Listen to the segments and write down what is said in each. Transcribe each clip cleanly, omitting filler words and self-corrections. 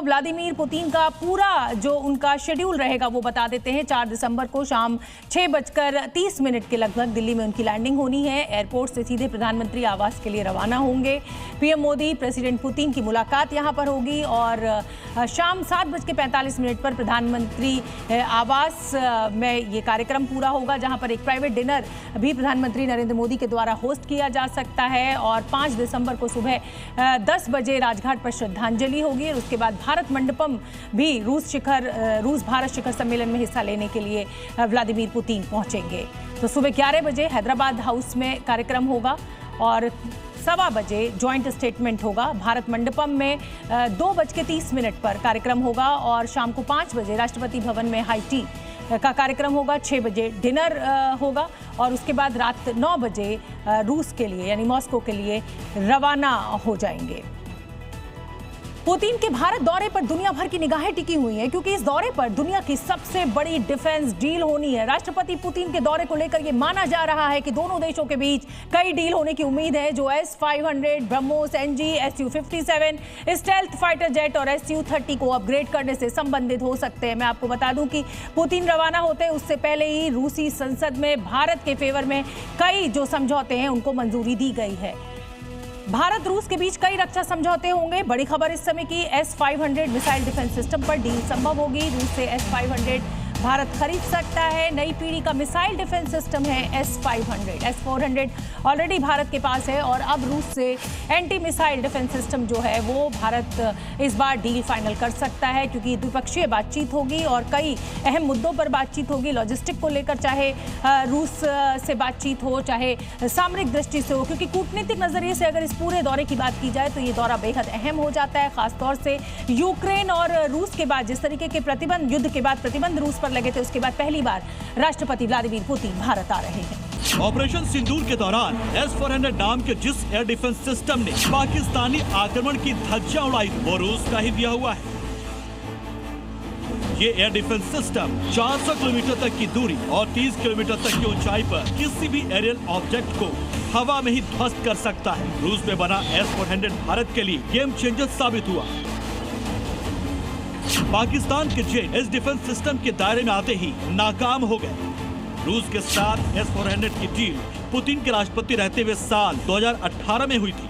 Vladimir Putin का पूरा जो उनका शेड्यूल रहेगा वो बता देते हैं। 4 दिसंबर को शाम 6:30 के लगभग दिल्ली में उनकी लैंडिंग होनी है। एयरपोर्ट से सीधे प्रधानमंत्री आवास के लिए रवाना होंगे। पीएम मोदी प्रेसिडेंट पुतिन की मुलाकात यहां पर होगी और शाम 7:45 पर प्रधानमंत्री आवास में ये कार्यक्रम पूरा होगा, जहां पर एक प्राइवेट डिनर भी प्रधानमंत्री नरेंद्र मोदी के द्वारा होस्ट किया जा सकता है। और 5 दिसंबर को सुबह 10 बजे राजघाट पर श्रद्धांजलि होगी और उसके बाद भारत मंडपम भी रूस भारत शिखर सम्मेलन में हिस्सा लेने के लिए व्लादिमीर पुतिन पहुंचेंगे। तो सुबह 11 बजे हैदराबाद हाउस में कार्यक्रम होगा और 1:15 बजे ज्वाइंट स्टेटमेंट होगा। भारत मंडपम में 2:30 पर कार्यक्रम होगा और शाम को 5 बजे राष्ट्रपति भवन में हाई टी का कार्यक्रम होगा। 6 बजे डिनर होगा और उसके बाद रात 9 बजे रूस के लिए यानी मॉस्को के लिए रवाना हो जाएंगे। पुतिन के भारत दौरे पर दुनिया भर की निगाहें टिकी हुई हैं क्योंकि इस दौरे पर दुनिया की सबसे बड़ी डिफेंस डील होनी है। राष्ट्रपति पुतिन के दौरे को लेकर यह माना जा रहा है कि दोनों देशों के बीच कई डील होने की उम्मीद है, जो S-500, BrahMos, NG, Su-57, stealth fighter jet और Su-30 को अपग्रेड करने से संबंधित हो सकते हैं। मैं आपको बता दूं कि पुतिन रवाना होते हैं उससे पहले ही रूसी संसद में भारत के फेवर में कई जो समझौते हैं उनको मंजूरी दी गई है। भारत रूस के बीच कई रक्षा समझौते होंगे। बड़ी खबर इस समय की S-500 मिसाइल डिफेंस सिस्टम पर डील संभव होगी। रूस से S-500 भारत खरीद सकता है। नई पीढ़ी का मिसाइल डिफेंस सिस्टम है S-500। S-400 ऑलरेडी भारत के पास है और अब रूस से एंटी मिसाइल डिफेंस सिस्टम जो है वो भारत इस बार डील फाइनल कर सकता है क्योंकि द्विपक्षीय बातचीत होगी और कई अहम मुद्दों पर बातचीत होगी। लॉजिस्टिक को लेकर चाहे रूस से बातचीत हो चाहे सामरिक दृष्टि से हो, क्योंकि कूटनीतिक नजरिए से अगर इस पूरे दौरे की बात की जाए तो ये दौरा बेहद अहम हो जाता है, खासतौर से यूक्रेन और रूस के बाद जिस तरीके के प्रतिबंध युद्ध के बाद प्रतिबंध रूस लगे थे उसके बाद पहली बार राष्ट्रपति व्लादिमीर पुतिन भारत आ रहे हैं। ऑपरेशन सिंदूर के दौरान S-400 नाम के जिस एयर डिफेंस सिस्टम ने पाकिस्तानी आक्रमण की धज्जियां उड़ाई वो रूस का ही दिया हुआ है। ये एयर डिफेंस सिस्टम 400 किलोमीटर तक की दूरी और 30 किलोमीटर तक की ऊंचाई पर किसी भी एरियल ऑब्जेक्ट को हवा में ही ध्वस्त कर सकता है। रूस में बना S-400 भारत के लिए गेम चेंजर साबित हुआ। पाकिस्तान के जेट इस डिफेंस सिस्टम के दायरे में आते ही नाकाम हो गए। रूस के साथ S-400 की डील पुतिन के राष्ट्रपति रहते हुए साल 2018 में हुई थी।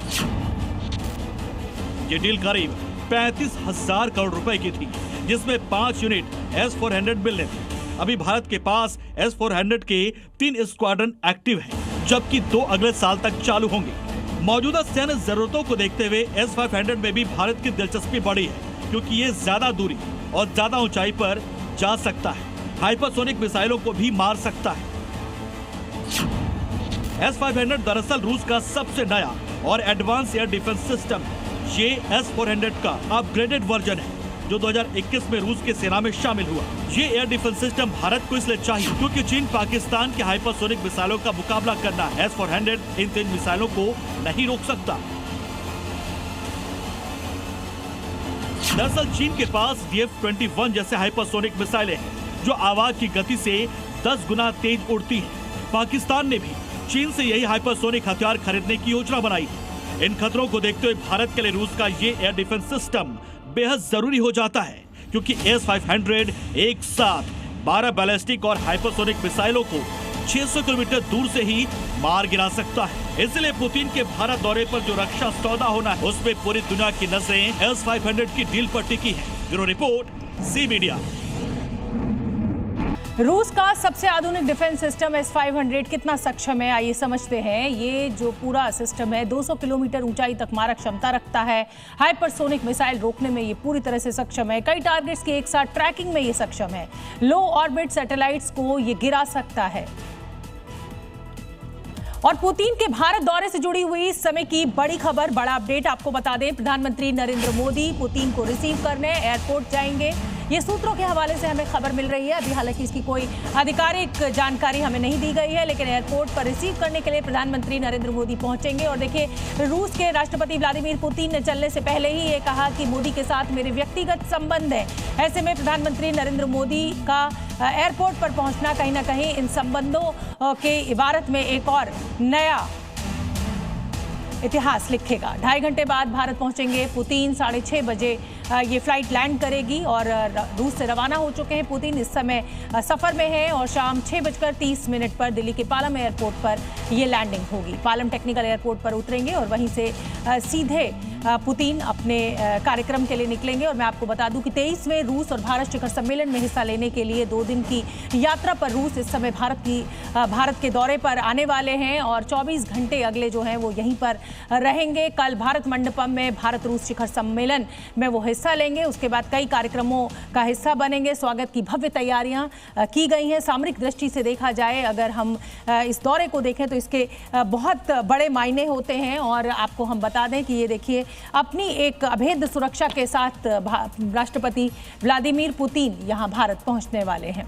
ये डील करीब 35,000 करोड़ रुपए की थी, जिसमें 5 यूनिट S-400 मिलने थे। अभी भारत के पास S-400 के 3 स्क्वाड्रन एक्टिव हैं, जबकि 2 अगले साल तक चालू होंगे। मौजूदा सैन्य जरूरतों को देखते हुए S-500 में भी भारत की दिलचस्पी बढ़ी है क्योंकि ये ज्यादा दूरी और ज्यादा ऊंचाई पर जा सकता है, हाइपरसोनिक मिसाइलों को भी मार सकता है। S-500 दरअसल रूस का सबसे नया और एडवांस एयर डिफेंस सिस्टम है। ये S-400 का अपग्रेडेड वर्जन है जो 2021 में रूस की सेना में शामिल हुआ। ये एयर डिफेंस सिस्टम भारत को इसलिए चाहिए क्योंकि चीन पाकिस्तान के हाइपरसोनिक मिसाइलों का मुकाबला करना है। S-400 इन तेज मिसाइलों को नहीं रोक सकता। दरअसल चीन के पास DF-21 जैसे हाइपरसोनिक मिसाइलें हैं जो आवाज की गति से 10 गुना तेज उड़ती हैं। पाकिस्तान ने भी चीन से यही हाइपरसोनिक हथियार खरीदने की योजना बनाई है। इन खतरों को देखते हुए भारत के लिए रूस का ये एयर डिफेंस सिस्टम बेहद जरूरी हो जाता है क्योंकि S-500 एक साथ 12 बैलिस्टिक और हाइपरसोनिक मिसाइलों को 600 किलोमीटर दूर से ही मार गिरा सकता है। इसलिए पुतिन के भारत दौरे पर जो रक्षा सौदा होना है उसमें पूरी दुनिया की नजरें S-500 की डील पर टिकी है। ब्यूरो रिपोर्ट, ज़ी मीडिया। रूस का सबसे आधुनिक डिफेंस सिस्टम S-500 कितना सक्षम है आइए समझते हैं। ये जो पूरा सिस्टम है 200 किलोमीटर ऊंचाई तक मारक क्षमता रखता है। हाइपरसोनिक मिसाइल रोकने में ये पूरी तरह से सक्षम है। कई टारगेट्स की एक साथ ट्रैकिंग में ये सक्षम है। लो ऑर्बिट सैटेलाइट्स को ये गिरा सकता है। और पुतिन के भारत दौरे से जुड़ी हुई इस समय की बड़ी खबर, बड़ा अपडेट आपको बता दें। प्रधानमंत्री नरेंद्र मोदी पुतिन को रिसीव करने एयरपोर्ट जाएंगे। ये सूत्रों के हवाले से हमें खबर मिल रही है। अभी हालांकि इसकी कोई आधिकारिक जानकारी हमें नहीं दी गई है, लेकिन एयरपोर्ट पर रिसीव करने के लिए प्रधानमंत्री नरेंद्र मोदी पहुंचेंगे। और देखिए, रूस के राष्ट्रपति व्लादिमीर पुतिन ने चलने से पहले ही ये कहा कि मोदी के साथ मेरे व्यक्तिगत संबंध है। ऐसे में प्रधानमंत्री नरेंद्र मोदी का एयरपोर्ट पर पहुंचना कहीं ना कहीं इन संबंधों के इबारत में एक और नया इतिहास लिखेगा। 2.5 घंटे बाद भारत पहुंचेंगे पुतिन। 6:30 बजे ये फ्लाइट लैंड करेगी और रूस से रवाना हो चुके हैं पुतिन। इस समय सफ़र में हैं और शाम 6:30 पर दिल्ली के पालम एयरपोर्ट पर ये लैंडिंग होगी। पालम टेक्निकल एयरपोर्ट पर उतरेंगे और वहीं से सीधे पुतिन अपने कार्यक्रम के लिए निकलेंगे। और मैं आपको बता दूं कि 23वें रूस और भारत शिखर सम्मेलन में हिस्सा लेने के लिए 2 दिन की यात्रा पर रूस इस समय भारत के दौरे पर आने वाले हैं और 24 घंटे अगले जो हैं वो यहीं पर रहेंगे। कल भारत मंडपम में भारत रूस शिखर सम्मेलन में वो हिस्सा लेंगे। उसके बाद कई कार्यक्रमों का हिस्सा बनेंगे। स्वागत की भव्य तैयारियां की गई हैं। सामरिक दृष्टि से देखा जाए, अगर हम इस दौरे को देखें तो इसके बहुत बड़े मायने होते हैं। और आपको हम बता दें कि ये देखिए, अपनी एक अभेद्य सुरक्षा के साथ राष्ट्रपति व्लादिमीर पुतिन यहाँ भारत पहुँचने वाले हैं।